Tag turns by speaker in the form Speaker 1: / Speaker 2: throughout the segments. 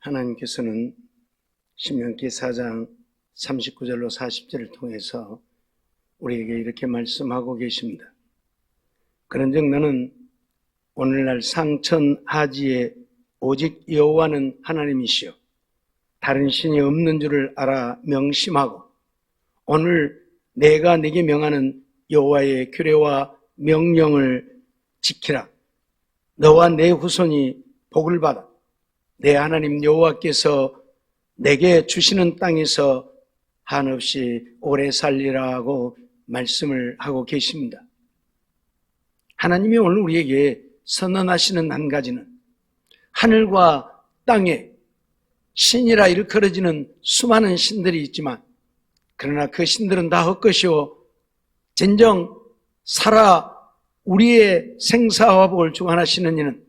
Speaker 1: 하나님께서는 신명기 4장 39절로 40절을 통해서 우리에게 이렇게 말씀하고 계십니다. 그런즉 너는 오늘날 상천하지에 오직 여호와는 하나님이시요 다른 신이 없는 줄을 알아 명심하고 오늘 내가 네게 명하는 여호와의 규례와 명령을 지키라. 너와 내 후손이 복을 받아 내 하나님 여호와께서 내게 주시는 땅에서 한없이 오래 살리라 하고 말씀을 하고 계십니다. 하나님이 오늘 우리에게 선언하시는 한 가지는 하늘과 땅에 신이라 일컬어지는 수많은 신들이 있지만 그러나 그 신들은 다 헛것이요 진정 살아 우리의 생사화복을 주관하시는 이는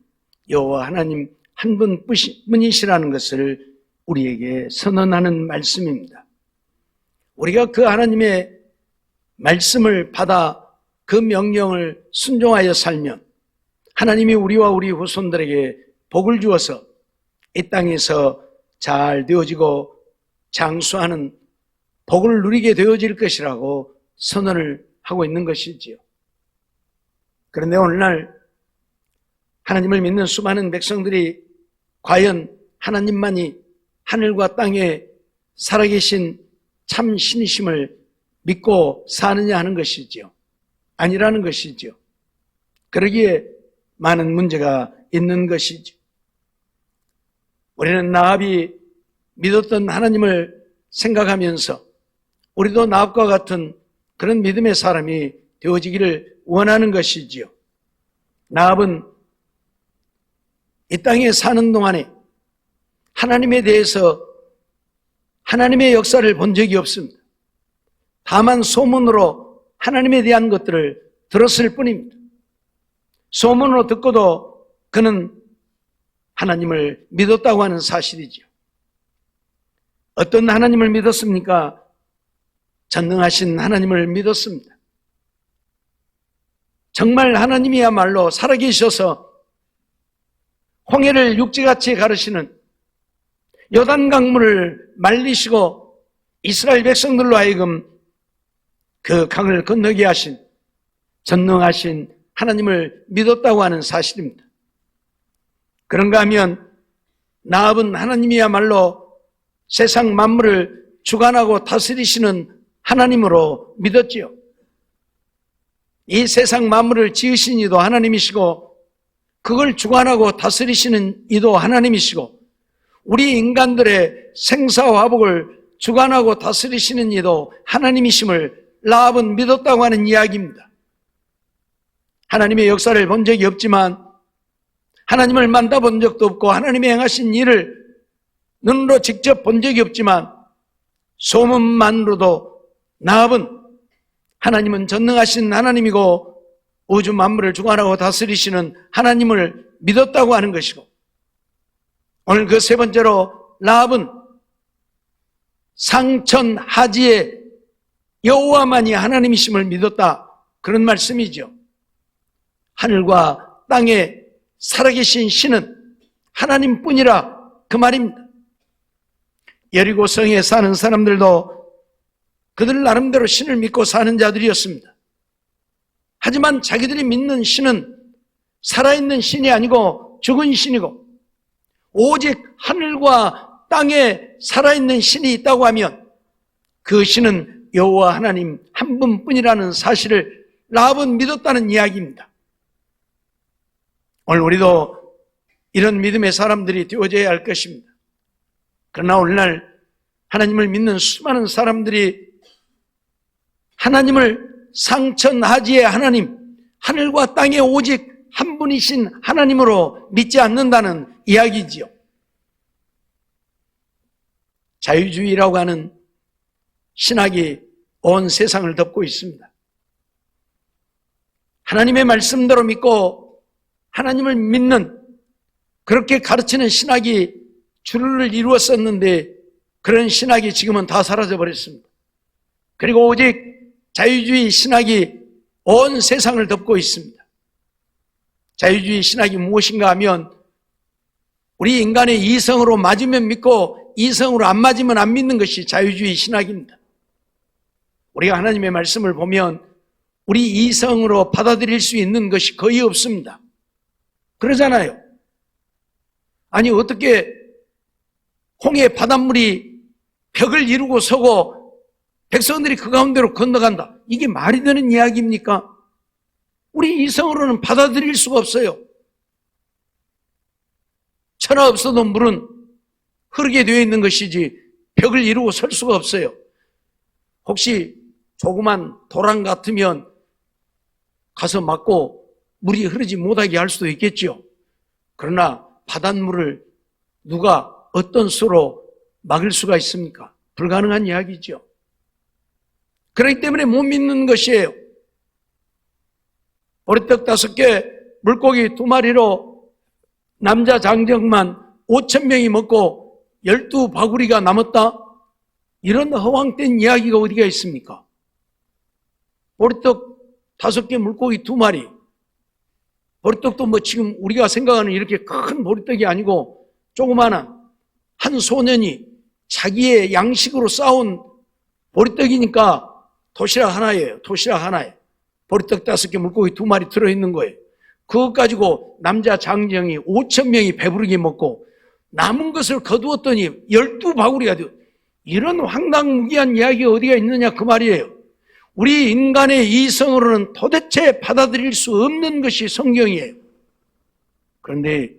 Speaker 1: 여호와 하나님 한 분뿐이시라는 것을 우리에게 선언하는 말씀입니다. 우리가 그 하나님의 말씀을 받아 그 명령을 순종하여 살면 하나님이 우리와 우리 후손들에게 복을 주어서 이 땅에서 잘 되어지고 장수하는 복을 누리게 되어질 것이라고 선언을 하고 있는 것이지요. 그런데 오늘날 하나님을 믿는 수많은 백성들이 과연 하나님만이 하늘과 땅에 살아계신 참 신이심을 믿고 사느냐 하는 것이지요. 아니라는 것이지요. 그러기에 많은 문제가 있는 것이죠. 우리는 나압이 믿었던 하나님을 생각하면서 우리도 나압과 같은 그런 믿음의 사람이 되어지기를 원하는 것이지요. 나압은 이 땅에 사는 동안에 하나님에 대해서 하나님의 역사를 본 적이 없습니다. 다만 소문으로 하나님에 대한 것들을 들었을 뿐입니다. 소문으로 듣고도 그는 하나님을 믿었다고 하는 사실이죠. 어떤 하나님을 믿었습니까? 전능하신 하나님을 믿었습니다. 정말 하나님이야말로 살아계셔서 홍해를 육지같이 가르시는 요단 강물을 말리시고 이스라엘 백성들로 하여금 그 강을 건너게 하신 전능하신 하나님을 믿었다고 하는 사실입니다. 그런가 하면 나압은 하나님이야말로 세상 만물을 주관하고 다스리시는 하나님으로 믿었지요. 이 세상 만물을 지으신 이도 하나님이시고 그걸 주관하고 다스리시는 이도 하나님이시고 우리 인간들의 생사화복을 주관하고 다스리시는 이도 하나님이심을 나압은 믿었다고 하는 이야기입니다. 하나님의 역사를 본 적이 없지만 하나님을 만나본 적도 없고 하나님의 행하신 일을 눈으로 직접 본 적이 없지만 소문만으로도 나압은 하나님은 전능하신 하나님이고 우주 만물을 주관하고 다스리시는 하나님을 믿었다고 하는 것이고 오늘 그 세 번째로 나압은 상천하지에 여호와만이 하나님이심을 믿었다 그런 말씀이죠. 하늘과 땅에 살아계신 신은 하나님뿐이라 그 말입니다. 여리고 성에 사는 사람들도 그들 나름대로 신을 믿고 사는 자들이었습니다. 하지만 자기들이 믿는 신은 살아있는 신이 아니고 죽은 신이고 오직 하늘과 땅에 살아있는 신이 있다고 하면 그 신은 여호와 하나님 한 분뿐이라는 사실을 나압은 믿었다는 이야기입니다. 오늘 우리도 이런 믿음의 사람들이 되어져야 할 것입니다. 그러나 오늘날 하나님을 믿는 수많은 사람들이 하나님을 상천하지의 하나님, 하늘과 땅에 오직 한 분이신 하나님으로 믿지 않는다는 이야기지요. 자유주의라고 하는 신학이 온 세상을 덮고 있습니다. 하나님의 말씀대로 믿고 하나님을 믿는 그렇게 가르치는 신학이 주를 이루었었는데 그런 신학이 지금은 다 사라져 버렸습니다. 그리고 오직 자유주의 신학이 온 세상을 덮고 있습니다. 자유주의 신학이 무엇인가 하면 우리 인간의 이성으로 맞으면 믿고 이성으로 안 맞으면 안 믿는 것이 자유주의 신학입니다. 우리가 하나님의 말씀을 보면 우리 이성으로 받아들일 수 있는 것이 거의 없습니다. 그러잖아요. 아니 어떻게 홍해 바닷물이 벽을 이루고 서고 백성들이 그 가운데로 건너간다. 이게 말이 되는 이야기입니까? 우리 이성으로는 받아들일 수가 없어요. 천하 없어도 물은 흐르게 되어 있는 것이지 벽을 이루고 설 수가 없어요. 혹시 조그만 도랑 같으면 가서 막고 물이 흐르지 못하게 할 수도 있겠죠. 그러나 바닷물을 누가 어떤 수로 막을 수가 있습니까? 불가능한 이야기죠. 그렇기 때문에 못 믿는 것이에요. 보리떡 5개, 물고기 2마리로 남자 장정만 5,000명이 먹고 12바구리가 남았다? 이런 허황된 이야기가 어디가 있습니까? 보리떡 5개, 물고기 2마리. 보리떡도 뭐 지금 우리가 생각하는 이렇게 큰 보리떡이 아니고 조그마한 한 소년이 자기의 양식으로 쌓은 보리떡이니까 도시락 하나예요. 도시락 하나에 보리떡 5개, 물고기 2마리 들어있는 거예요. 그것 가지고 남자 장정이 5,000명이 배부르게 먹고 남은 것을 거두었더니 12바구리가 되어. 이런 황당무계한 이야기가 어디가 있느냐 그 말이에요. 우리 인간의 이성으로는 도대체 받아들일 수 없는 것이 성경이에요. 그런데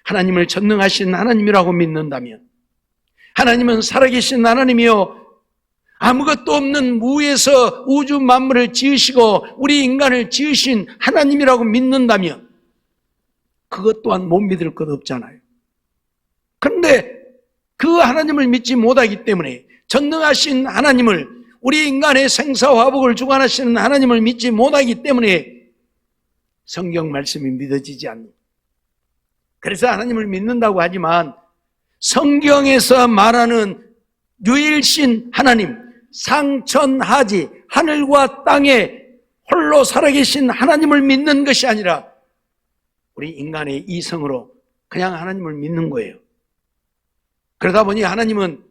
Speaker 1: 하나님을 전능하신 하나님이라고 믿는다면, 하나님은 살아계신 하나님이요 아무것도 없는 무에서 우주 만물을 지으시고 우리 인간을 지으신 하나님이라고 믿는다면 그것 또한 못 믿을 것 없잖아요. 그런데 그 하나님을 믿지 못하기 때문에, 전능하신 하나님을, 우리 인간의 생사화복을 주관하시는 하나님을 믿지 못하기 때문에 성경 말씀이 믿어지지 않는. 그래서 하나님을 믿는다고 하지만 성경에서 말하는 유일신 하나님, 상천하지 하늘과 땅에 홀로 살아계신 하나님을 믿는 것이 아니라 우리 인간의 이성으로 그냥 하나님을 믿는 거예요. 그러다 보니 하나님은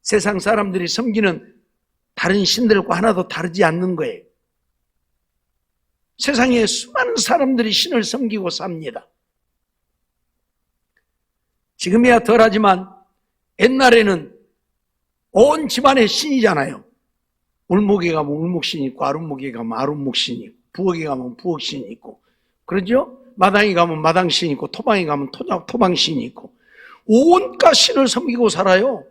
Speaker 1: 세상 사람들이 섬기는 다른 신들과 하나도 다르지 않는 거예요. 세상에 수많은 사람들이 신을 섬기고 삽니다. 지금이야 덜하지만 옛날에는 온 집안의 신이잖아요. 울목에 가면 울목신이 있고, 아름목에 가면 아름목신이 있고, 부엌에 가면 부엌신이 있고, 그러죠? 마당에 가면 마당신이 있고, 토방에 가면 토방신이 있고, 온갖 신을 섬기고 살아요.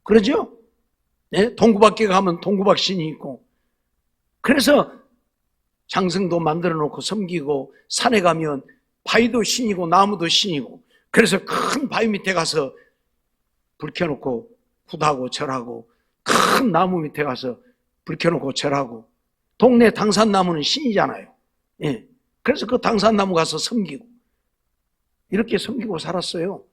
Speaker 1: 그러죠? 네? 동구밖에 가면 동구박신이 있고, 그래서 장승도 만들어 놓고 섬기고, 산에 가면 바위도 신이고 나무도 신이고, 그래서 큰 바위 밑에 가서 불 켜놓고 굿하고 절하고, 큰 나무 밑에 가서 불 켜놓고 절하고, 동네 당산나무는 신이잖아요. 예. 그래서 그 당산나무 가서 섬기고, 이렇게 섬기고 살았어요.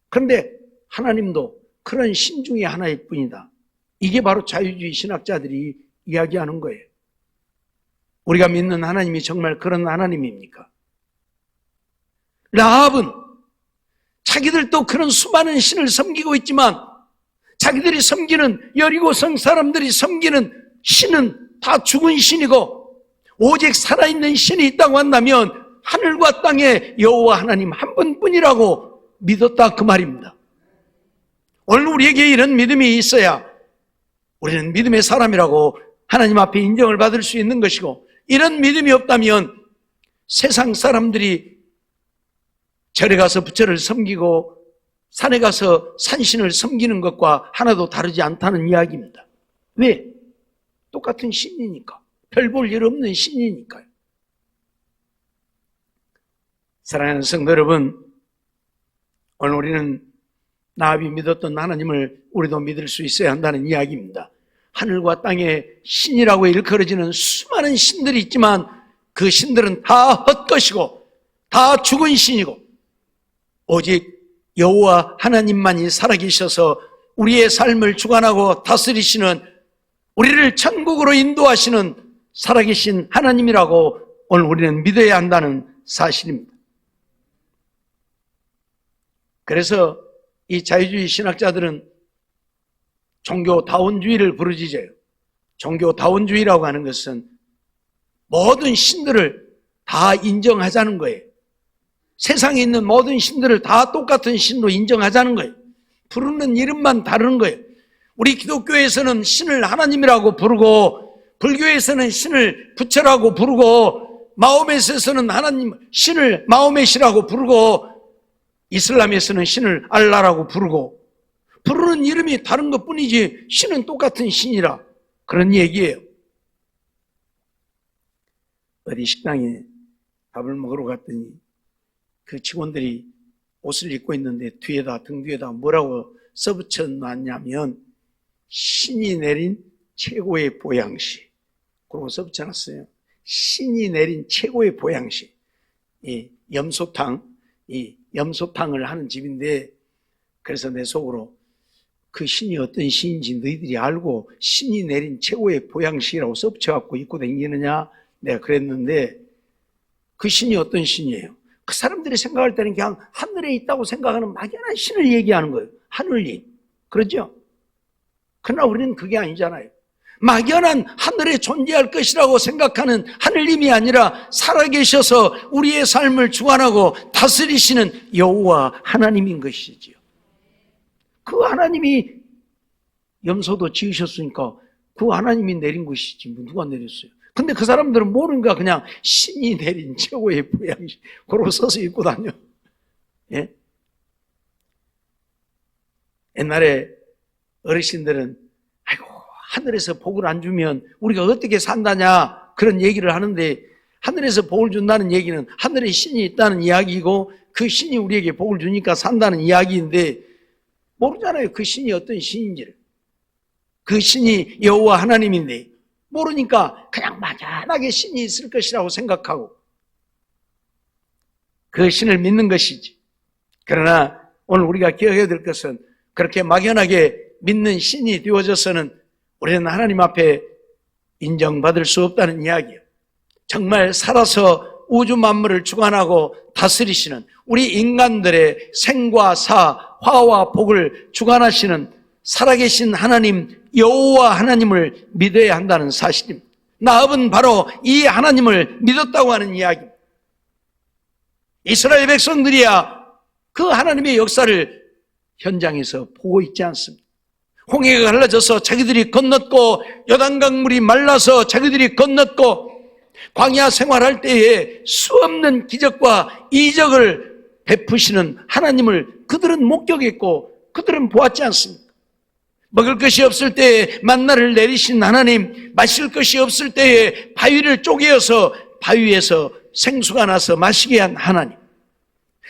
Speaker 1: 그런데 하나님도 그런 신 중에 하나일 뿐이다. 이게 바로 자유주의 신학자들이 이야기하는 거예요. 우리가 믿는 하나님이 정말 그런 하나님입니까? 라합은 자기들도 그런 수많은 신을 섬기고 있지만 자기들이 섬기는, 여리고성 사람들이 섬기는 신은 다 죽은 신이고 오직 살아있는 신이 있다고 한다면 하늘과 땅의 여호와 하나님 한 분뿐이라고 믿었다 그 말입니다. 오늘 우리에게 이런 믿음이 있어야 우리는 믿음의 사람이라고 하나님 앞에 인정을 받을 수 있는 것이고, 이런 믿음이 없다면 세상 사람들이 절에 가서 부처를 섬기고 산에 가서 산신을 섬기는 것과 하나도 다르지 않다는 이야기입니다. 왜? 똑같은 신이니까. 별 볼 일 없는 신이니까요. 사랑하는 성도 여러분, 오늘 우리는 라합이 믿었던 하나님을 우리도 믿을 수 있어야 한다는 이야기입니다. 하늘과 땅에 신이라고 일컬어지는 수많은 신들이 있지만 그 신들은 다 헛것이고 다 죽은 신이고, 오직 여호와 하나님만이 살아계셔서 우리의 삶을 주관하고 다스리시는, 우리를 천국으로 인도하시는 살아계신 하나님이라고 오늘 우리는 믿어야 한다는 사실입니다. 그래서 이 자유주의 신학자들은 종교다원주의를 부르짖어요. 종교다원주의라고 하는 것은 모든 신들을 다 인정하자는 거예요. 세상에 있는 모든 신들을 다 똑같은 신로 인정하자는 거예요. 부르는 이름만 다르는 거예요. 우리 기독교에서는 신을 하나님이라고 부르고, 불교에서는 신을 부처라고 부르고, 마호메트에서는 신을 마호메시라고 부르고, 이슬람에서는 신을 알라라고 부르고, 부르는 이름이 다른 것 뿐이지 신은 똑같은 신이라, 그런 얘기예요. 어디 식당에 밥을 먹으러 갔더니 그 직원들이 옷을 입고 있는데 등 뒤에다 뭐라고 써붙여 놨냐면 신이 내린 최고의 보양식, 그러고 써붙여 놨어요. 신이 내린 최고의 보양식. 이 염소탕을 하는 집인데, 그래서 내 속으로 그 신이 어떤 신인지 너희들이 알고 신이 내린 최고의 보양식이라고 써붙여갖고 입고 다니느냐, 내가 그랬는데, 그 신이 어떤 신이에요? 그 사람들이 생각할 때는 그냥 하늘에 있다고 생각하는 막연한 신을 얘기하는 거예요. 하늘님. 그러죠? 그러나 우리는 그게 아니잖아요. 막연한 하늘에 존재할 것이라고 생각하는 하늘님이 아니라 살아계셔서 우리의 삶을 주관하고 다스리시는 여호와 하나님인 것이지요. 그 하나님이 염소도 지으셨으니까 그 하나님이 내린 것이지 누가 내렸어요? 근데 그 사람들은 모르니까 그냥 신이 내린 최고의 보양식, 그러고 써서 입고 다녀. 예? 옛날에 어르신들은 아이고 하늘에서 복을 안 주면 우리가 어떻게 산다냐 그런 얘기를 하는데, 하늘에서 복을 준다는 얘기는 하늘에 신이 있다는 이야기이고 그 신이 우리에게 복을 주니까 산다는 이야기인데, 모르잖아요. 그 신이 어떤 신인지를. 그 신이 여호와 하나님인데 모르니까 그냥 막연하게 신이 있을 것이라고 생각하고 그 신을 믿는 것이지. 그러나 오늘 우리가 기억해야 될 것은 그렇게 막연하게 믿는 신이 되어져서는 우리는 하나님 앞에 인정받을 수 없다는 이야기예요. 정말 살아서 우주 만물을 주관하고 다스리시는, 우리 인간들의 생과 사, 화와 복을 주관하시는 살아계신 하나님 여호와 하나님을 믿어야 한다는 사실입니다. 나합은 바로 이 하나님을 믿었다고 하는 이야기입니다. 이스라엘 백성들이야 그 하나님의 역사를 현장에서 보고 있지 않습니다. 홍해가 갈라져서 자기들이 건넜고, 요단강물이 말라서 자기들이 건넜고, 광야 생활할 때에 수없는 기적과 이적을 베푸시는 하나님을 그들은 목격했고 그들은 보았지 않습니까? 먹을 것이 없을 때에 만나를 내리신 하나님, 마실 것이 없을 때에 바위를 쪼개어서 바위에서 생수가 나서 마시게 한 하나님,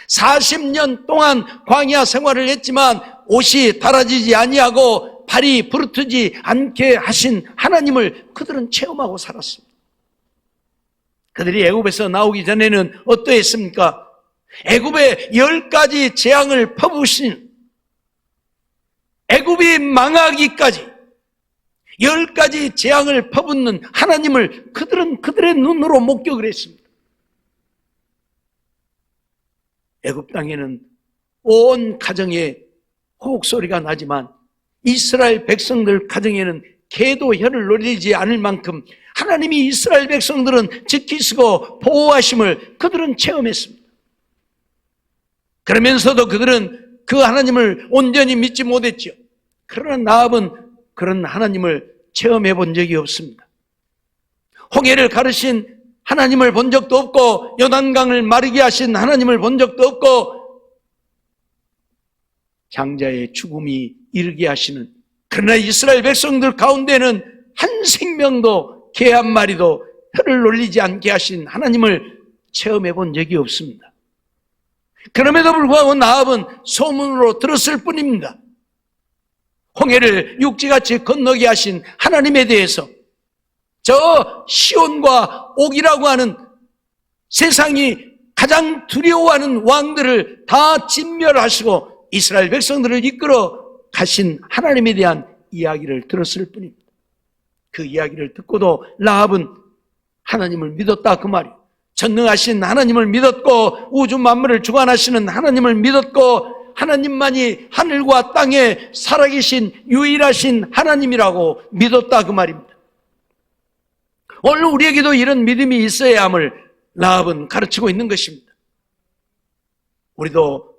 Speaker 1: 40년 동안 광야 생활을 했지만 옷이 닳아지지 아니하고 발이 부르트지 않게 하신 하나님을 그들은 체험하고 살았습니다. 그들이 애굽에서 나오기 전에는 어떠했습니까? 애굽에 10가지 재앙을 퍼부으신, 애굽이 망하기까지 10가지 재앙을 퍼붓는 하나님을 그들은 그들의 눈으로 목격을 했습니다. 애굽 땅에는 온 가정에 호흡소리가 나지만 이스라엘 백성들 가정에는 개도 혀를 노리지 않을 만큼 하나님이 이스라엘 백성들은 지키시고 보호하심을 그들은 체험했습니다. 그러면서도 그들은 그 하나님을 온전히 믿지 못했죠. 그러나 나합은 그런 하나님을 체험해 본 적이 없습니다. 홍해를 가르신 하나님을 본 적도 없고, 요단강을 마르게 하신 하나님을 본 적도 없고, 장자의 죽음이 이르게 하시는, 그러나 이스라엘 백성들 가운데는 한 생명도 개 한 마리도 혀를 놀리지 않게 하신 하나님을 체험해 본 적이 없습니다. 그럼에도 불구하고 나합은 소문으로 들었을 뿐입니다. 홍해를 육지같이 건너게 하신 하나님에 대해서, 저 시온과 옥이라고 하는 세상이 가장 두려워하는 왕들을 다 진멸하시고 이스라엘 백성들을 이끌어 가신 하나님에 대한 이야기를 들었을 뿐입니다. 그 이야기를 듣고도 라합은 하나님을 믿었다 그 말이에요. 전능하신 하나님을 믿었고, 우주 만물을 주관하시는 하나님을 믿었고, 하나님만이 하늘과 땅에 살아계신 유일하신 하나님이라고 믿었다 그 말입니다. 오늘 우리에게도 이런 믿음이 있어야 함을 라합은 가르치고 있는 것입니다. 우리도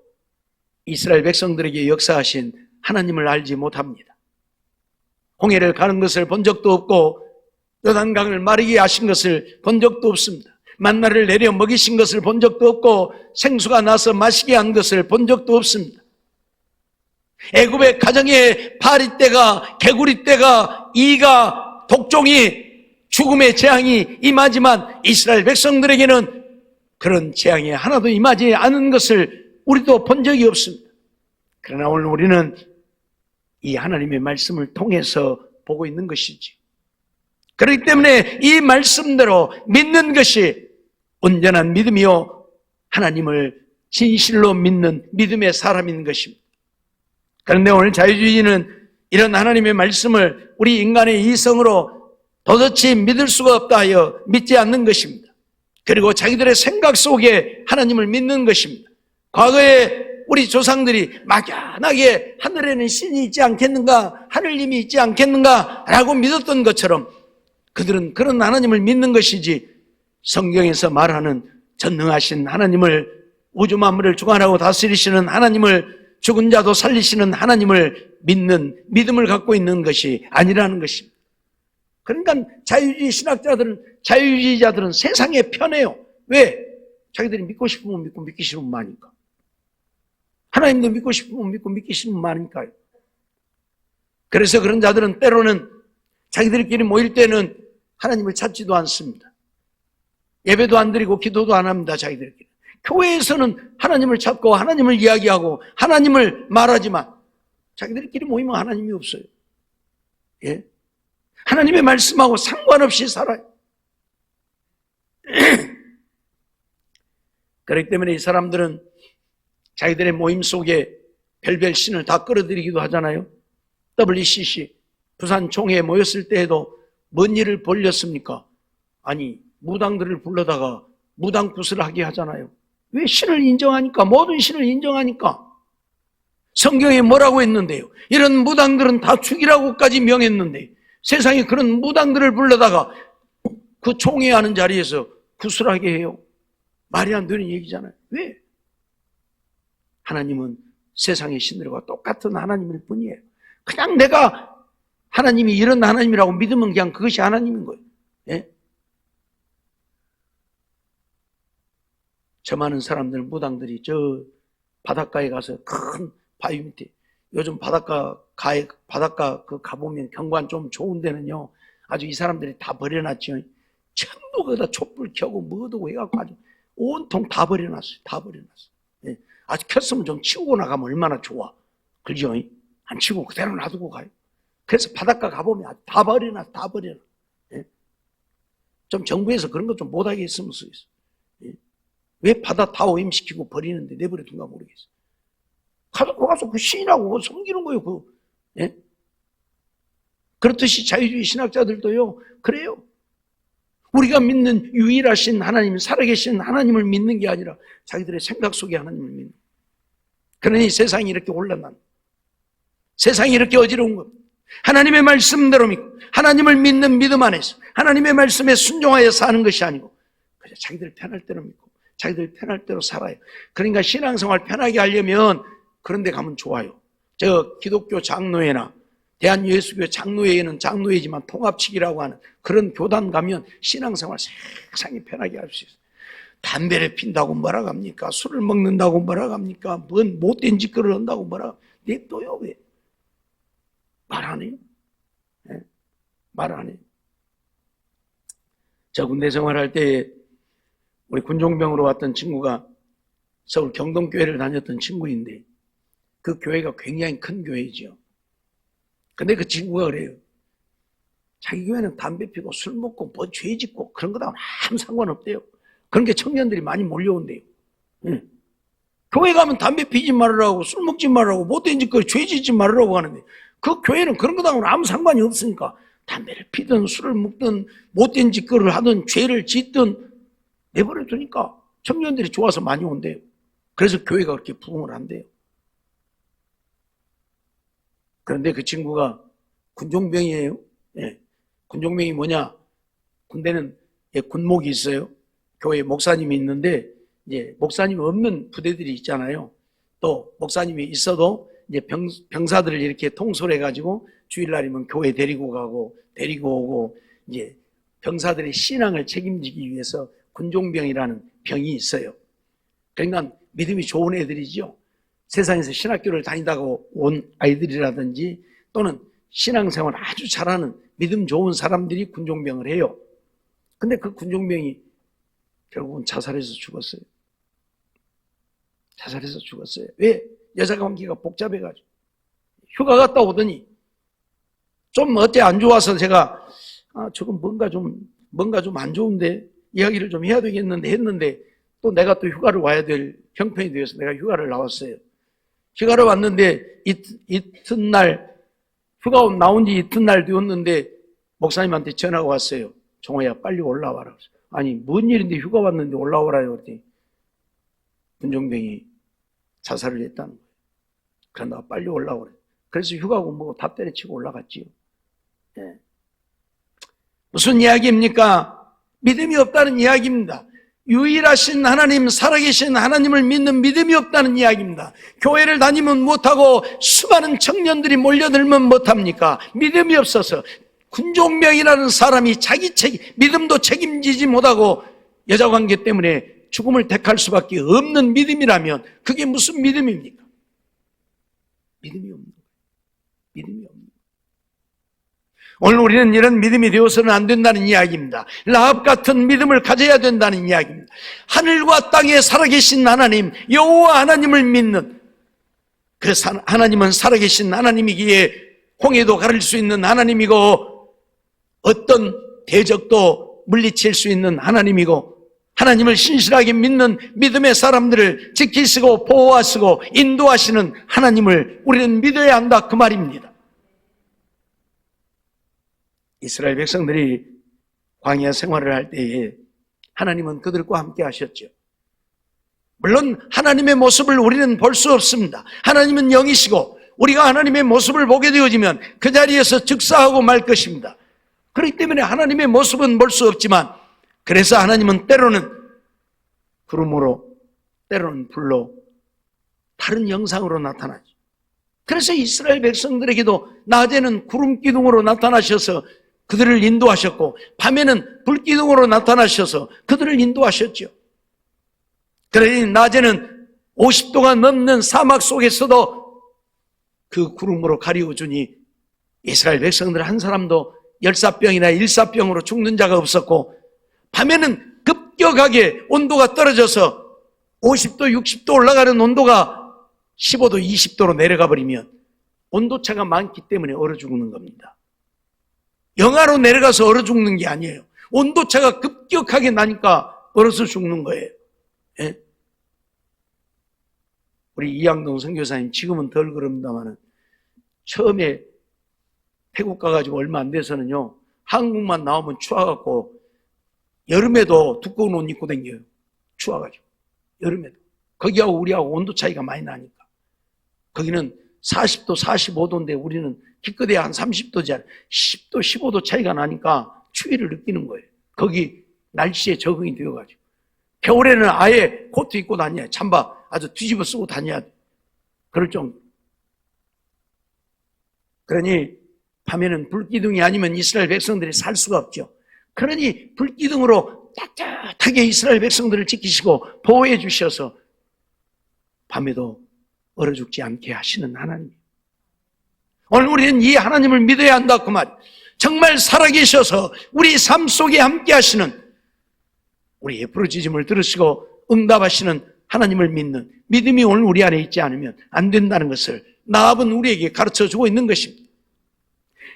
Speaker 1: 이스라엘 백성들에게 역사하신 하나님을 알지 못합니다. 홍해를 가는 것을 본 적도 없고 요단강을 마르게 하신 것을 본 적도 없습니다. 만나를 내려 먹이신 것을 본 적도 없고 생수가 나서 마시게 한 것을 본 적도 없습니다. 애굽의 가정에 파리떼가, 개구리떼가, 이가, 독종이, 죽음의 재앙이 임하지만 이스라엘 백성들에게는 그런 재앙이 하나도 임하지 않은 것을 우리도 본 적이 없습니다. 그러나 오늘 우리는 이 하나님의 말씀을 통해서 보고 있는 것이지. 그렇기 때문에 이 말씀대로 믿는 것이 온전한 믿음이요 하나님을 진실로 믿는 믿음의 사람인 것입니다. 그런데 오늘 자유주의는 이런 하나님의 말씀을 우리 인간의 이성으로 도저히 믿을 수가 없다 하여 믿지 않는 것입니다. 그리고 자기들의 생각 속에 하나님을 믿는 것입니다. 과거에 우리 조상들이 막연하게 하늘에는 신이 있지 않겠는가, 하늘님이 있지 않겠는가 라고 믿었던 것처럼 그들은 그런 하나님을 믿는 것이지 성경에서 말하는 전능하신 하나님을, 우주 만물을 주관하고 다스리시는 하나님을, 죽은 자도 살리시는 하나님을 믿는 믿음을 갖고 있는 것이 아니라는 것입니다. 그러니까 자유주의자들은 세상에 편해요. 왜? 자기들이 믿고 싶으면 믿고 믿기 싫으면 마니까. 하나님도 믿고 싶으면 믿고 믿기 싫으면 마니까요. 그래서 그런 자들은 때로는 자기들끼리 모일 때는 하나님을 찾지도 않습니다. 예배도 안 드리고 기도도 안 합니다. 자기들끼리. 교회에서는 하나님을 찾고 하나님을 이야기하고 하나님을 말하지만 자기들끼리 모이면 하나님이 없어요. 예? 하나님의 말씀하고 상관없이 살아요. 그렇기 때문에 이 사람들은 자기들의 모임 속에 별별 신을 다 끌어들이기도 하잖아요. WCC 부산 총회에 모였을 때에도 뭔 일을 벌렸습니까? 아니 무당들을 불러다가 무당 굿을 하게 하잖아요. 왜? 신을 인정하니까. 모든 신을 인정하니까. 성경에 뭐라고 했는데요? 이런 무당들은 다 죽이라고까지 명했는데 세상에 그런 무당들을 불러다가 그 총회하는 자리에서 굿을 하게 해요. 말이 안 되는 얘기잖아요. 왜? 하나님은 세상의 신들과 똑같은 하나님일 뿐이에요. 그냥 내가 하나님이 이런 하나님이라고 믿으면 그냥 그것이 하나님인 거예요. 예? 저 많은 사람들, 무당들이 저 바닷가에 가서 큰 바위 밑에, 요즘 바닷가 가보면 경관 좀 좋은 데는요, 아주 이 사람들이 다 버려놨죠. 전부 거기다 촛불 켜고 뭐도 해갖고 아주 온통 다 버려놨어요. 다 버려놨어요. 예. 아주 켰으면 좀 치우고 나가면 얼마나 좋아. 그죠? 안 치우고 그대로 놔두고 가요. 그래서 바닷가 가보면 아주 다 버려놨어. 다 버려놨어. 예. 좀 정부에서 그런 것 좀 못하게 했으면 쓰겠어. 예. 왜 바다 다 오염시키고 버리는데 내버려둔가 모르겠어. 가서 그 신이라고 섬기는 거예요. 예? 그렇듯이 자유주의 신학자들도요, 그래요. 우리가 믿는 유일하신 하나님, 살아계신 하나님을 믿는 게 아니라 자기들의 생각 속에 하나님을 믿는. 그러니 세상이 이렇게 혼란한, 세상이 이렇게 어지러운 겁니다. 하나님의 말씀대로 믿고 하나님을 믿는 믿음 안에서 하나님의 말씀에 순종하여 사는 것이 아니고 그냥 자기들 편할 대로 믿고 자기들 편할 대로 살아요. 그러니까 신앙생활 편하게 하려면 그런 데 가면 좋아요. 저 기독교 장로회나 대한예수교회 장로회에는 장로회지만 통합치기라고 하는 그런 교단 가면 신앙생활 세상에 편하게 할 수 있어요. 담배를 핀다고 뭐라고 합니까? 술을 먹는다고 뭐라고 합니까? 뭔 못된 짓거리를 한다고 뭐라고 냅둬요. 왜? 말 안 해요. 네? 말 안 해요. 저 군대 생활할 때 우리 군종병으로 왔던 친구가 서울 경동교회를 다녔던 친구인데 그 교회가 굉장히 큰 교회죠. 근데 그 친구가 그래요. 자기 교회는 담배 피고 술 먹고 뭐 죄 짓고 그런 거하고는 아무 상관없대요. 그런 게 청년들이 많이 몰려온대요. 교회 가면 담배 피지 말으라고 술 먹지 말으라고 못된 짓거리 죄 짓지 말으라고 하는데 그 교회는 그런 거하고는 아무 상관이 없으니까 담배를 피든 술을 먹든 못된 짓거리를 하든 죄를 짓든 내버려 두니까 청년들이 좋아서 많이 온대요. 그래서 교회가 그렇게 부흥을 한대요. 그런데 그 친구가 군종병이에요. 예. 군종병이 뭐냐? 군대는 군목이 있어요. 교회 목사님이 있는데 이제 목사님이 없는 부대들이 있잖아요. 또 목사님이 있어도 이제 병사들을 이렇게 통솔해 가지고 주일날이면 교회 데리고 가고 데리고 오고 이제 병사들의 신앙을 책임지기 위해서 군종병이라는 병이 있어요. 그러니까 믿음이 좋은 애들이죠. 세상에서 신학교를 다니다가 온 아이들이라든지 또는 신앙생활 아주 잘하는 믿음 좋은 사람들이 군종병을 해요. 근데 그 군종병이 결국은 자살해서 죽었어요. 자살해서 죽었어요. 왜? 여자관계가 복잡해가지고. 휴가 갔다 오더니 좀 어째 안 좋아서 제가 저건 뭔가 좀 안 좋은데 이야기를 좀 해야 되겠는데 했는데 또 내가 또 휴가를 와야 될 형편이 되어서 내가 휴가를 나왔어요. 휴가를 왔는데 이튿날 휴가 나온 지 이튿날 되었는데 목사님한테 전화가 왔어요. 종호야 빨리 올라와라. 아니 뭔 일인데 휴가 왔는데 올라오라요. 그랬더니 군종병이 자살을 했다는 거예요. 그러나 빨리 올라오래. 그래서 휴가고 뭐 다 때려치고 올라갔지요. 네. 무슨 이야기입니까? 믿음이 없다는 이야기입니다. 유일하신 하나님, 살아계신 하나님을 믿는 믿음이 없다는 이야기입니다. 교회를 다니면 못하고 수많은 청년들이 몰려들면 못합니까? 믿음이 없어서 군종병이라는 사람이 자기 믿음도 책임지지 못하고 여자관계 때문에 죽음을 택할 수밖에 없는 믿음이라면 그게 무슨 믿음입니까? 믿음이 없는 거예요. 믿음이 없는 거예요. 오늘 우리는 이런 믿음이 되어서는 안 된다는 이야기입니다. 라합 같은 믿음을 가져야 된다는 이야기입니다. 하늘과 땅에 살아계신 하나님, 여호와 하나님을 믿는 그 하나님은 살아계신 하나님이기에 홍해도 가를 수 있는 하나님이고 어떤 대적도 물리칠 수 있는 하나님이고 하나님을 신실하게 믿는 믿음의 사람들을 지키시고 보호하시고 인도하시는 하나님을 우리는 믿어야 한다 그 말입니다. 이스라엘 백성들이 광야 생활을 할 때에 하나님은 그들과 함께 하셨죠. 물론 하나님의 모습을 우리는 볼 수 없습니다. 하나님은 영이시고 우리가 하나님의 모습을 보게 되어지면 그 자리에서 즉사하고 말 것입니다. 그렇기 때문에 하나님의 모습은 볼 수 없지만 그래서 하나님은 때로는 구름으로 때로는 불로 다른 형상으로 나타나죠. 그래서 이스라엘 백성들에게도 낮에는 구름 기둥으로 나타나셔서 그들을 인도하셨고 밤에는 불 기둥으로 나타나셔서 그들을 인도하셨죠. 그러니 낮에는 50도가 넘는 사막 속에서도 그 구름으로 가리워주니 이스라엘 백성들 한 사람도 열사병이나 일사병으로 죽는 자가 없었고 밤에는 급격하게 온도가 떨어져서 50도, 60도 올라가는 온도가 15도, 20도로 내려가 버리면 온도차가 많기 때문에 얼어 죽는 겁니다. 영하로 내려가서 얼어 죽는 게 아니에요. 온도차가 급격하게 나니까 얼어서 죽는 거예요. 예? 우리 이양동 선교사님 지금은 덜 그럽니다만은 처음에 태국 가가지고 얼마 안 돼서는요 한국만 나오면 추워갖고 여름에도 두꺼운 옷 입고 다녀요. 추워가지고 여름에도 거기하고 우리하고 온도 차이가 많이 나니까 거기는 40도 45도인데 우리는 기껏해야 한 30도잖아요. 10도 15도 차이가 나니까 추위를 느끼는 거예요. 거기 날씨에 적응이 되어가지고 겨울에는 아예 코트 입고 다녀요. 잠바 아주 뒤집어 쓰고 다녀야 돼. 그럴 정도. 그러니 밤에는 불기둥이 아니면 이스라엘 백성들이 살 수가 없죠. 그러니 불기둥으로 따뜻하게 이스라엘 백성들을 지키시고 보호해 주셔서 밤에도 얼어 죽지 않게 하시는 하나님. 오늘 우리는 이 하나님을 믿어야 한다 그 말. 정말 살아계셔서 우리 삶 속에 함께 하시는 우리의 부르짖음을 들으시고 응답하시는 하나님을 믿는 믿음이 오늘 우리 안에 있지 않으면 안 된다는 것을 라합은 우리에게 가르쳐주고 있는 것입니다.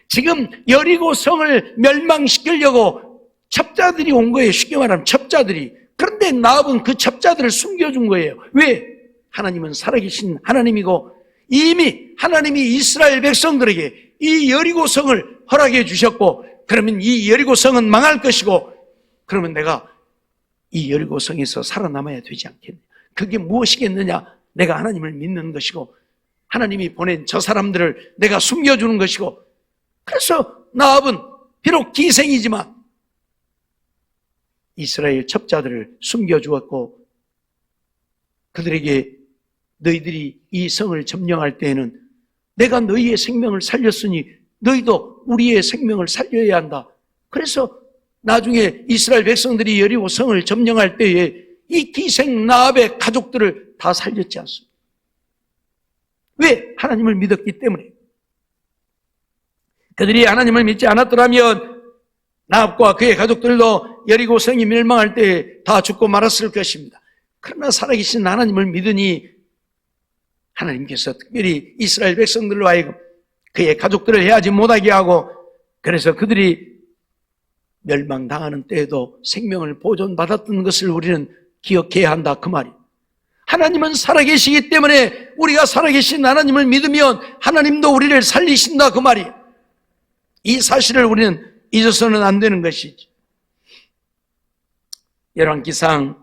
Speaker 1: 지금 여리고 성을 멸망시키려고 첩자들이 온 거예요. 쉽게 말하면 첩자들이. 그런데 라합은 그 첩자들을 숨겨준 거예요. 왜? 하나님은 살아계신 하나님이고 이미 하나님이 이스라엘 백성들에게 이 여리고 성을 허락해 주셨고 그러면 이 여리고 성은 망할 것이고 그러면 내가 이 여리고 성에서 살아남아야 되지 않겠냐. 그게 무엇이겠느냐? 내가 하나님을 믿는 것이고 하나님이 보낸 저 사람들을 내가 숨겨주는 것이고, 그래서 나압은 비록 기생이지만 이스라엘 첩자들을 숨겨주었고, 그들에게 너희들이 이 성을 점령할 때에는 내가 너희의 생명을 살렸으니 너희도 우리의 생명을 살려야 한다. 그래서 나중에 이스라엘 백성들이 여리고 성을 점령할 때에 이 기생 나압의 가족들을 다 살렸지 않습니까? 왜? 하나님을 믿었기 때문에. 그들이 하나님을 믿지 않았더라면 나압과 그의 가족들도 여리고 성이 멸망할 때 다 죽고 말았을 것입니다. 그러나 살아계신 하나님을 믿으니 하나님께서 특별히 이스라엘 백성들로 하여금 그의 가족들을 해하지 못하게 하고, 그래서 그들이 멸망당하는 때에도 생명을 보존받았던 것을 우리는 기억해야 한다, 그 말이에요. 하나님은 살아계시기 때문에 우리가 살아계신 하나님을 믿으면 하나님도 우리를 살리신다, 그 말이에요. 이 사실을 우리는 잊어서는 안 되는 것이지. 열왕기상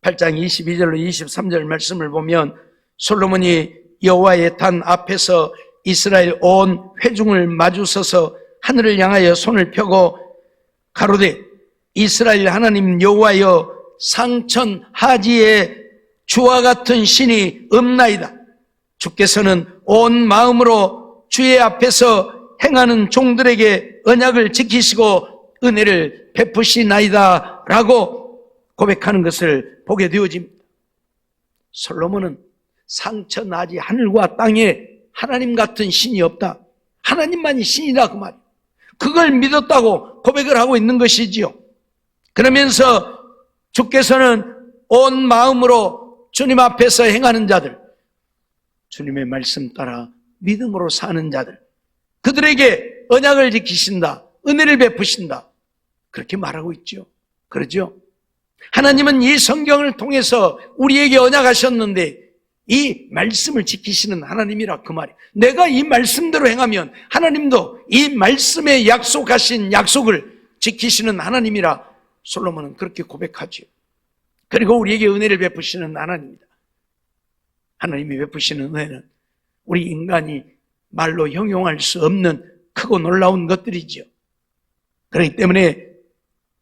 Speaker 1: 8장 22절로 23절 말씀을 보면 솔로몬이 여호와의 단 앞에서 이스라엘 온 회중을 마주서서 하늘을 향하여 손을 펴고 가로되 이스라엘 하나님 여호와여 상천하지에 주와 같은 신이 없나이다. 주께서는 온 마음으로 주의 앞에서 행하는 종들에게 언약을 지키시고 은혜를 베푸시나이다 라고 고백하는 것을 보게 되어집니다. 솔로몬은 상천하지 하늘과 땅에 하나님 같은 신이 없다, 하나님만이 신이다, 그 말이에요. 그걸 믿었다고 고백을 하고 있는 것이지요. 그러면서 주께서는 온 마음으로 주님 앞에서 행하는 자들, 주님의 말씀 따라 믿음으로 사는 자들, 그들에게 언약을 지키신다, 은혜를 베푸신다, 그렇게 말하고 있죠. 그러죠? 하나님은 이 성경을 통해서 우리에게 언약하셨는데 이 말씀을 지키시는 하나님이라, 그 말이에요. 내가 이 말씀대로 행하면 하나님도 이 말씀에 약속하신 약속을 지키시는 하나님이라 솔로몬은 그렇게 고백하죠. 그리고 우리에게 은혜를 베푸시는 하나님입니다. 하나님이 베푸시는 은혜는 우리 인간이 말로 형용할 수 없는 크고 놀라운 것들이죠. 그렇기 때문에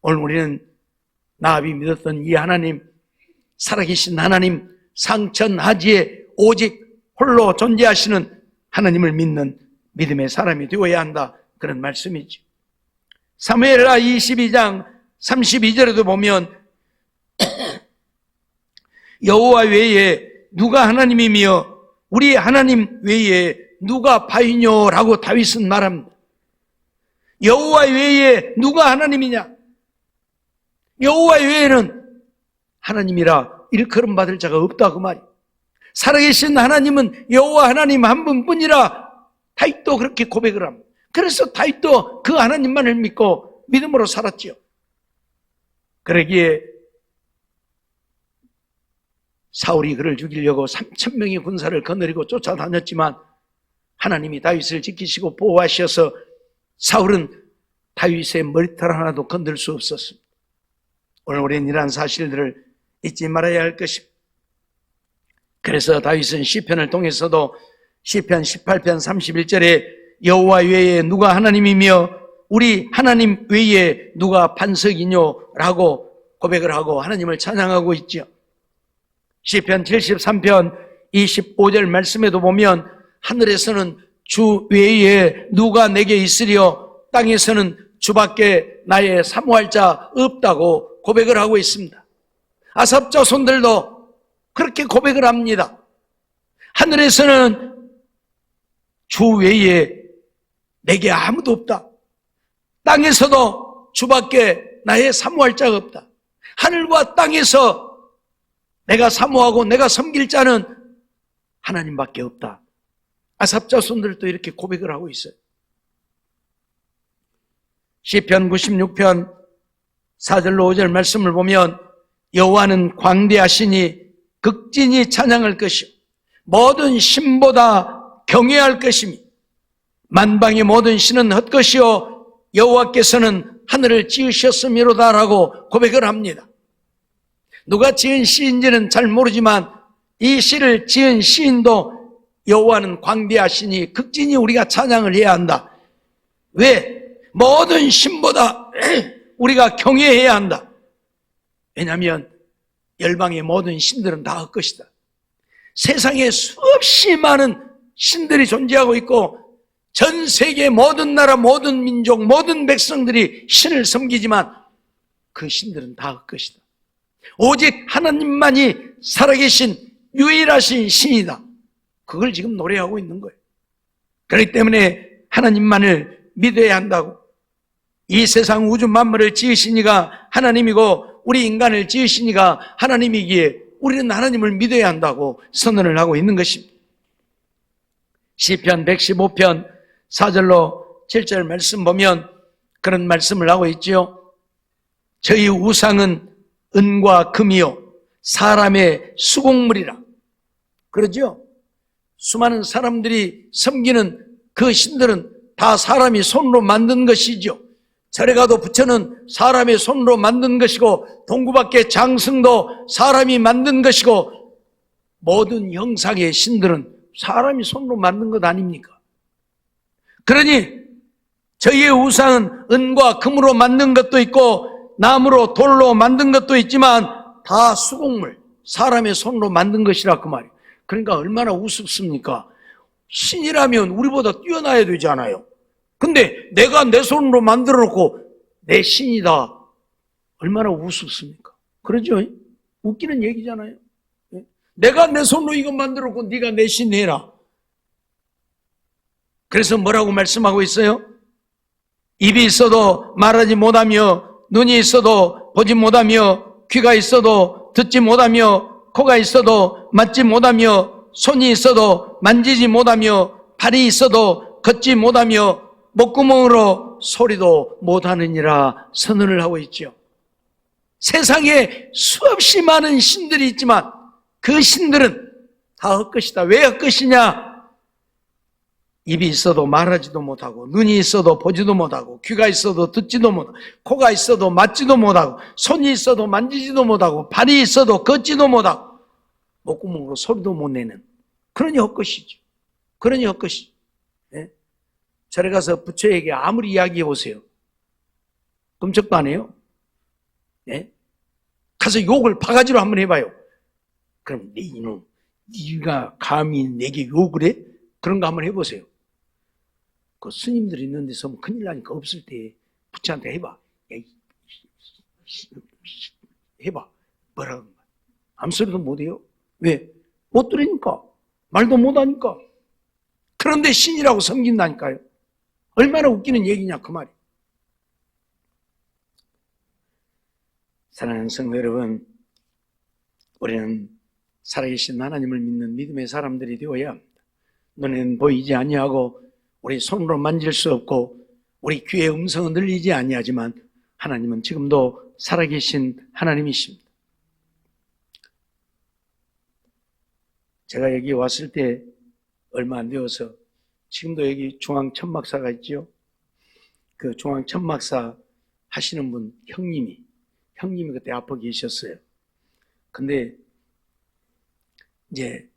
Speaker 1: 오늘 우리는 나압이 믿었던 이 하나님, 살아계신 하나님, 상천하지에 오직 홀로 존재하시는 하나님을 믿는 믿음의 사람이 되어야 한다, 그런 말씀이죠. 사무엘하 22장 32절에도 보면 여호와 외에 누가 하나님이며 우리 하나님 외에 누가 바이뇨라고 다윗은 말합니다. 여호와 외에 누가 하나님이냐? 여호와 외에는 하나님이라 일컬음 받을 자가 없다, 그 말이에요. 살아계신 하나님은 여호와 하나님 한 분뿐이라 다윗도 그렇게 고백을 합니다. 그래서 다윗도 그 하나님만을 믿고 믿음으로 살았지요. 그러기에 사울이 그를 죽이려고 3,000명의 군사를 거느리고 쫓아다녔지만 하나님이 다윗을 지키시고 보호하셔서 사울은 다윗의 머리털 하나도 건들 수 없었습니다. 오늘 우리는 이러한 사실들을 잊지 말아야 할 것입니다. 그래서 다윗은 시편을 통해서도 시편 18편 31절에 여호와 외에 누가 하나님이며 우리 하나님 외에 누가 반석이뇨 라고 고백을 하고 하나님을 찬양하고 있죠. 시편 73편 25절 말씀에도 보면 하늘에서는 주 외에 누가 내게 있으리요 땅에서는 주밖에 나의 사모할 자 없다고 고백을 하고 있습니다. 아삽 자손들도 그렇게 고백을 합니다. 하늘에서는 주 외에 내게 아무도 없다. 땅에서도 주밖에 나의 사모할 자가 없다. 하늘과 땅에서 내가 사모하고 내가 섬길 자는 하나님밖에 없다. 아삽 자손들도 이렇게 고백을 하고 있어요. 시편 96편 4절로 5절 말씀을 보면 여호와는 광대하시니 극진히 찬양할 것이요 모든 신보다 경외할 것이며 만방의 모든 신은 헛것이요 여호와께서는 하늘을 지으셨음이로다라고 고백을 합니다. 누가 지은 시인지는 잘 모르지만 이 시를 지은 시인도 여호와는 광대하시니 극진히 우리가 찬양을 해야 한다. 왜? 모든 신보다 우리가 경외해야 한다. 왜냐하면 열방의 모든 신들은 다 헛것이다. 세상에 수없이 많은 신들이 존재하고 있고 전 세계 모든 나라, 모든 민족, 모든 백성들이 신을 섬기지만 그 신들은 다 헛것이다. 오직 하나님만이 살아계신 유일하신 신이다. 그걸 지금 노래하고 있는 거예요. 그렇기 때문에 하나님만을 믿어야 한다고. 이 세상 우주 만물을 지으신 이가 하나님이고 우리 인간을 지으신 이가 하나님이기에 우리는 하나님을 믿어야 한다고 선언을 하고 있는 것입니다. 시편 115편 4절로 7절 말씀 보면 그런 말씀을 하고 있죠. 저희 우상은 은과 금이요 사람의 수공물이라. 그러죠? 수많은 사람들이 섬기는 그 신들은 다 사람이 손으로 만든 것이죠. 절에 가도 부처는 사람의 손으로 만든 것이고 동구밖에 장승도 사람이 만든 것이고 모든 형상의 신들은 사람이 손으로 만든 것 아닙니까? 그러니 저희의 우상은 은과 금으로 만든 것도 있고 나무로 돌로 만든 것도 있지만 다 수공물, 사람의 손으로 만든 것이라 그 말이에요. 그러니까 얼마나 우습습니까? 신이라면 우리보다 뛰어나야 되잖아요. 근데 내가 내 손으로 만들어 놓고 내 신이다. 얼마나 우습습니까? 그러죠? 웃기는 얘기잖아요. 내가 내 손으로 이거 만들어 놓고 네가 내 신 해라. 그래서 뭐라고 말씀하고 있어요? 입이 있어도 말하지 못하며 눈이 있어도 보지 못하며 귀가 있어도 듣지 못하며 코가 있어도 맞지 못하며 손이 있어도 만지지 못하며 발이 있어도 걷지 못하며 목구멍으로 소리도 못하느니라 선언을 하고 있죠. 세상에 수없이 많은 신들이 있지만 그 신들은 다 헛것이다. 왜 헛것이냐? 입이 있어도 말하지도 못하고 눈이 있어도 보지도 못하고 귀가 있어도 듣지도 못하고 코가 있어도 맞지도 못하고 손이 있어도 만지지도 못하고 발이 있어도 걷지도 못하고 목구멍으로 소리도 못 내는 그러니 헛것이죠. 그러니 헛것이죠. 예? 절에 가서 부처에게 아무리 이야기해 보세요. 끔찍도 안 해요. 예? 가서 욕을 바가지로 한번 해봐요. 그럼 네 이놈, 네가 감히 내게 욕을 해? 그런 거 한번 해보세요. 그 스님들이 있는 데서 뭐 큰일 나니까 없을 때 부처한테 해봐. 해봐. 뭐라고? 아무 소리도 못해요. 왜? 못 들으니까. 말도 못하니까. 그런데 신이라고 섬긴다니까요. 얼마나 웃기는 얘기냐 그 말이에요. 사랑하는 성도 여러분, 우리는 살아계신 하나님을 믿는 믿음의 사람들이 되어야 합니다. 눈에는 보이지 아니하고 우리 손으로 만질 수 없고 우리 귀의 음성은 들리지 아니하지만 하나님은 지금도 살아계신 하나님이십니다. 제가 여기 왔을 때 얼마 안 되어서 지금도 여기 중앙천막사가 있죠. 그 중앙천막사 하시는 분 형님이 그때 앞에 계셨어요. 근데 이제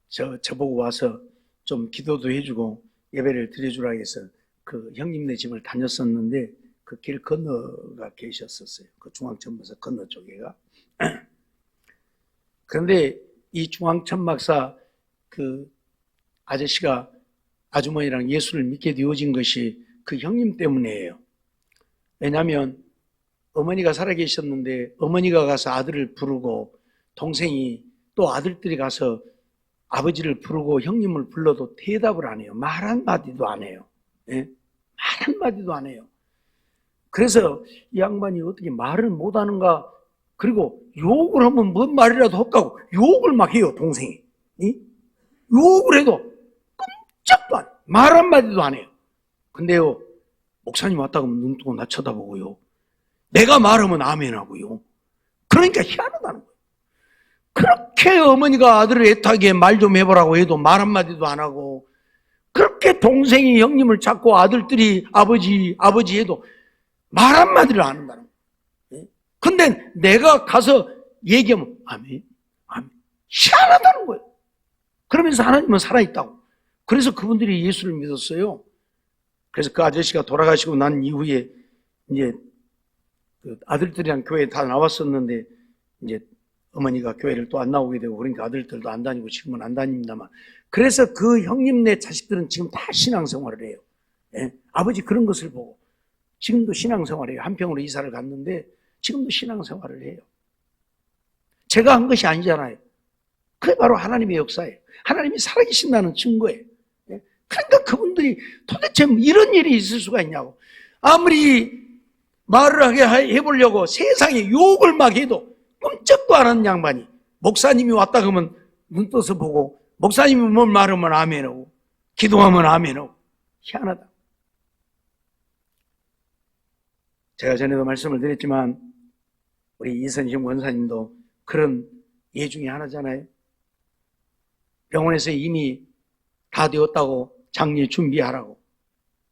Speaker 1: 저보고 와서 좀 기도도 해주고 예배를 드려주라 해서 그 형님네 집을 다녔었는데 그 길 건너가 계셨었어요. 그 중앙천막사 건너 쪽에가. 그런데 이 중앙천막사 그 아저씨가 아주머니랑 예수를 믿게 되어진 것이 그 형님 때문이에요. 왜냐하면 어머니가 살아계셨는데 어머니가 가서 아들을 부르고 동생이 또 아들들이 가서 아버지를 부르고 형님을 불러도 대답을 안 해요. 말 한마디도 안 해요. 예? 말 한마디도 안 해요. 그래서 이 양반이 어떻게 말을 못하는가. 그리고 욕을 하면 뭔 말이라도 할까고 욕을 막 해요. 동생이. 욕을 해도 끔찍도 안 해요. 말 한마디도 안 해요. 근데요 목사님 왔다고 하면 눈 뜨고 나 쳐다보고요. 내가 말하면 아멘 하고요. 그러니까 희한하다는 거예요. 그렇게 어머니가 아들을 애타게 말 좀 해보라고 해도 말 한마디도 안 하고 그렇게 동생이 형님을 찾고 아들들이 아버지 해도 말 한마디를 안 한다는 거예요. 근데 내가 가서 얘기하면 아멘 희한하다는 거예요. 그러면서 하나님은 살아있다고. 그래서 그분들이 예수를 믿었어요. 그래서 그 아저씨가 돌아가시고 난 이후에 이제 그 아들들이랑 교회에 다 나왔었는데 이제 어머니가 교회를 또 안 나오게 되고 그러니까 아들들도 안 다니고 지금은 안 다닙니다만, 그래서 그 형님네 자식들은 지금 다 신앙생활을 해요. 예? 아버지 그런 것을 보고 지금도 신앙생활을 해요. 한평으로 이사를 갔는데 지금도 신앙생활을 해요. 제가 한 것이 아니잖아요. 그게 바로 하나님의 역사예요. 하나님이 살아계신다는 증거예요. 예? 그러니까 그분들이 도대체 이런 일이 있을 수가 있냐고. 아무리 말을 하게 해보려고 세상에 욕을 막 해도 끔찍도 안 하는 양반이 목사님이 왔다 그러면 눈 떠서 보고, 목사님이 뭘 말하면 아멘하고, 기도하면 아멘하고. 희한하다. 제가 전에도 말씀을 드렸지만 우리 이선심 권사님도 그런 예 중에 하나잖아요. 병원에서 이미 다 되었다고 장례 준비하라고.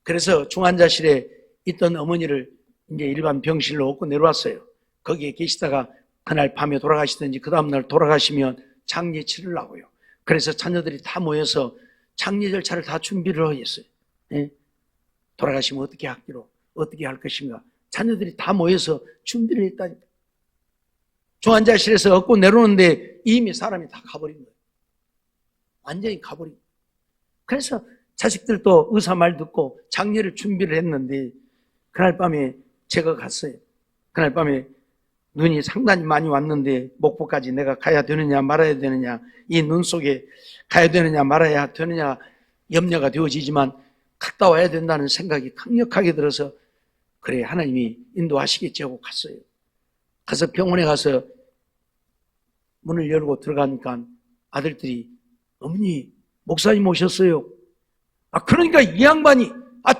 Speaker 1: 그래서 중환자실에 있던 어머니를 이제 일반 병실로 얻고 내려왔어요. 거기에 계시다가 그날 밤에 돌아가시든지 그 다음날 돌아가시면 장례 치르려고요. 그래서 자녀들이 다 모여서 장례 절차를 다 준비를 하겠어요. 예? 돌아가시면 어떻게 하기로, 어떻게 할 것인가. 자녀들이 다 모여서 준비를 했다니까. 중환자실에서 얻고 내려오는데 이미 사람이 다 가버린 거예요. 완전히 가버린 거예요. 그래서 자식들도 의사 말 듣고 장례를 준비를 했는데 그날 밤에 제가 갔어요. 그날 밤에 눈이 상당히 많이 왔는데 목포까지 내가 가야 되느냐 말아야 되느냐, 이 눈 속에 가야 되느냐 말아야 되느냐 염려가 되어지지만 갔다 와야 된다는 생각이 강력하게 들어서 그래 하나님이 인도하시겠지 하고 갔어요. 가서 병원에 가서 문을 열고 들어가니까 아들들이 어머니 목사님 오셨어요. 그러니까 이 양반이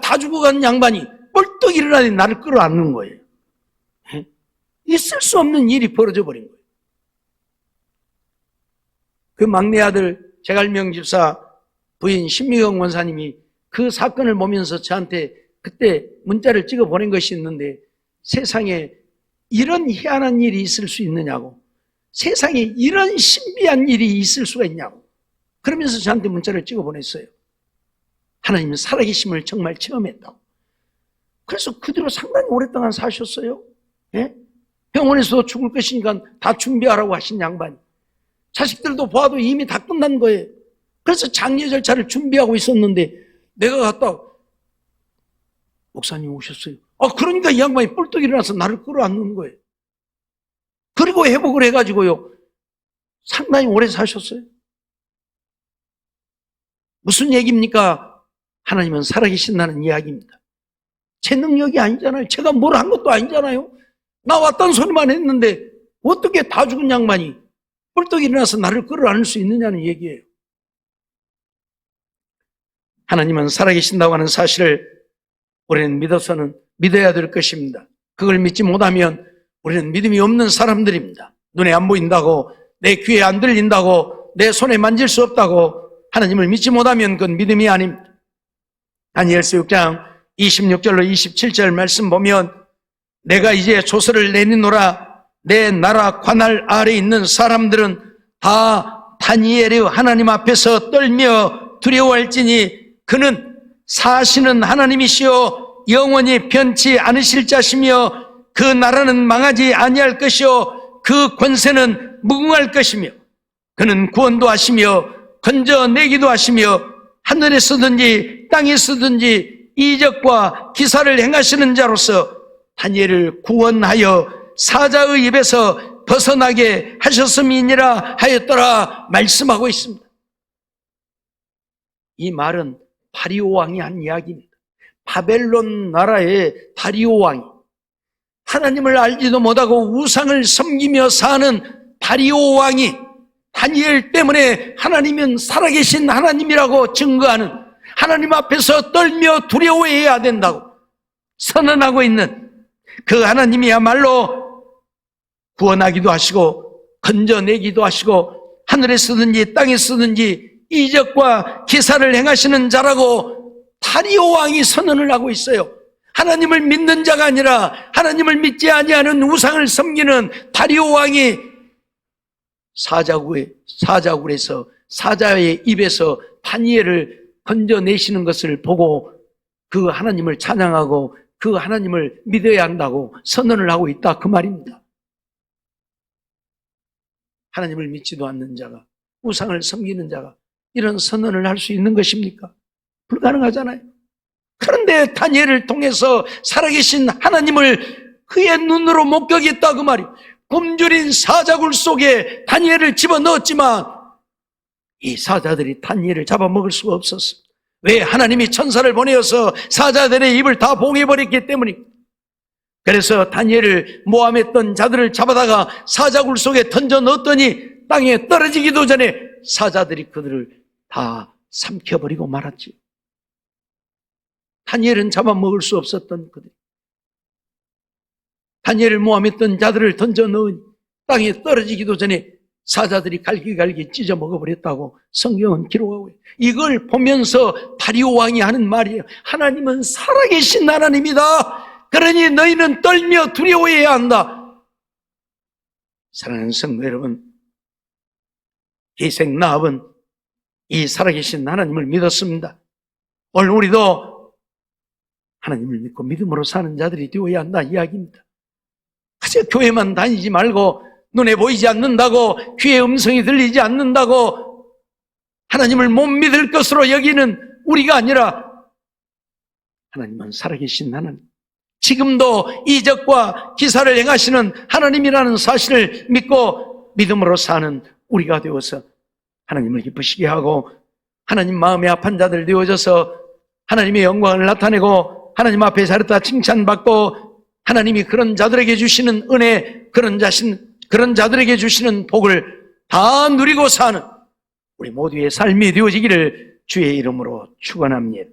Speaker 1: 다 죽어가는 양반이 뻘떡 일어나니 나를 끌어안는 거예요. 있을 수 없는 일이 벌어져 버린 거예요. 그 막내 아들 제갈명 집사 부인 신미경 원사님이 그 사건을 보면서 저한테 그때 문자를 찍어 보낸 것이 있는데, 세상에 이런 희한한 일이 있을 수 있느냐고, 세상에 이런 신비한 일이 있을 수가 있냐고 그러면서 저한테 문자를 찍어 보냈어요. 하나님은 살아계심을 정말 체험했다고. 그래서 그 뒤로 상당히 오랫동안 사셨어요. 예? 병원에서 죽을 것이니까 다 준비하라고 하신 양반이 자식들도 봐도 이미 다 끝난 거예요. 그래서 장례 절차를 준비하고 있었는데 내가 갔다 목사님 오셨어요. 그러니까 이 양반이 뿔떡 일어나서 나를 끌어안는 거예요. 그리고 회복을 해가지고요 상당히 오래 사셨어요. 무슨 얘기입니까? 하나님은 살아계신다는 이야기입니다. 제 능력이 아니잖아요. 제가 뭘 한 것도 아니잖아요. 나 왔다는 소리만 했는데 어떻게 다 죽은 양반이 뿔떡 일어나서 나를 끌어안을 수 있느냐는 얘기예요. 하나님은 살아계신다고 하는 사실을 우리는 믿어야 될 것입니다. 그걸 믿지 못하면 우리는 믿음이 없는 사람들입니다. 눈에 안 보인다고, 내 귀에 안 들린다고, 내 손에 만질 수 없다고 하나님을 믿지 못하면 그건 믿음이 아닙니다. 다니엘서 6장 26절로 27절 말씀 보면 내가 이제 조서를 내리노라. 내 나라 관할 아래 있는 사람들은 다 다니엘의 하나님 앞에서 떨며 두려워할지니 그는 사시는 하나님이시요 영원히 변치 않으실 자시며 그 나라는 망하지 아니할 것이요 그 권세는 무궁할 것이며 그는 구원도 하시며 건져내기도 하시며 하늘에서든지 땅에서든지 이적과 기사를 행하시는 자로서 다니엘을 구원하여 사자의 입에서 벗어나게 하셨음이니라 하였더라 말씀하고 있습니다. 이 말은 다리오 왕이 한 이야기입니다. 바벨론 나라의 다리오 왕이 하나님을 알지도 못하고 우상을 섬기며 사는 다리오 왕이 다니엘 때문에 하나님은 살아계신 하나님이라고 증거하는, 하나님 앞에서 떨며 두려워해야 된다고 선언하고 있는 그 하나님이야말로 구원하기도 하시고 건져내기도 하시고 하늘에서든지 땅에서든지 이적과 기사를 행하시는 자라고 다리오 왕이 선언을 하고 있어요. 하나님을 믿는 자가 아니라 하나님을 믿지 아니하는 우상을 섬기는 다리오 왕이 사자굴에서 사자의 입에서 다니엘을 건져내시는 것을 보고 그 하나님을 찬양하고 그 하나님을 믿어야 한다고 선언을 하고 있다, 그 말입니다. 하나님을 믿지도 않는 자가, 우상을 섬기는 자가 이런 선언을 할 수 있는 것입니까? 불가능하잖아요. 그런데 다니엘을 통해서 살아계신 하나님을 그의 눈으로 목격했다, 그 말이에요. 굶주린 사자굴 속에 다니엘을 집어넣었지만 이 사자들이 다니엘을 잡아먹을 수가 없었어요. 왜? 하나님이 천사를 보내어서 사자들의 입을 다 봉해버렸기 때문입니다. 그래서 다니엘을 모함했던 자들을 잡아다가 사자굴 속에 던져 넣었더니 땅에 떨어지기도 전에 사자들이 그들을 다 삼켜버리고 말았지. 다니엘은 잡아먹을 수 없었던 그들. 다니엘을 모함했던 자들을 던져 넣은 땅에 떨어지기도 전에 사자들이 갈기갈기 찢어 먹어버렸다고 성경은 기록하고 있어요. 이걸 보면서 다리오 왕이 하는 말이에요. 하나님은 살아계신 하나님이다. 그러니 너희는 떨며 두려워해야 한다. 사랑하는 성도 여러분, 기생 나합은 이 살아계신 하나님을 믿었습니다. 오늘 우리도 하나님을 믿고 믿음으로 사는 자들이 되어야 한다 이야기입니다. 그저 교회만 다니지 말고 눈에 보이지 않는다고, 귀에 음성이 들리지 않는다고 하나님을 못 믿을 것으로 여기는 우리가 아니라 하나님은 살아계신 하나님, 지금도 이적과 기사를 행하시는 하나님이라는 사실을 믿고 믿음으로 사는 우리가 되어서 하나님을 기쁘시게 하고 하나님 마음에 합한 자들 되어져서 하나님의 영광을 나타내고 하나님 앞에 잘했다 칭찬받고 하나님이 그런 자들에게 주시는 은혜, 그런 자들에게 주시는 복을 다 누리고 사는 우리 모두의 삶이 되어지기를 주의 이름으로 축원합니다.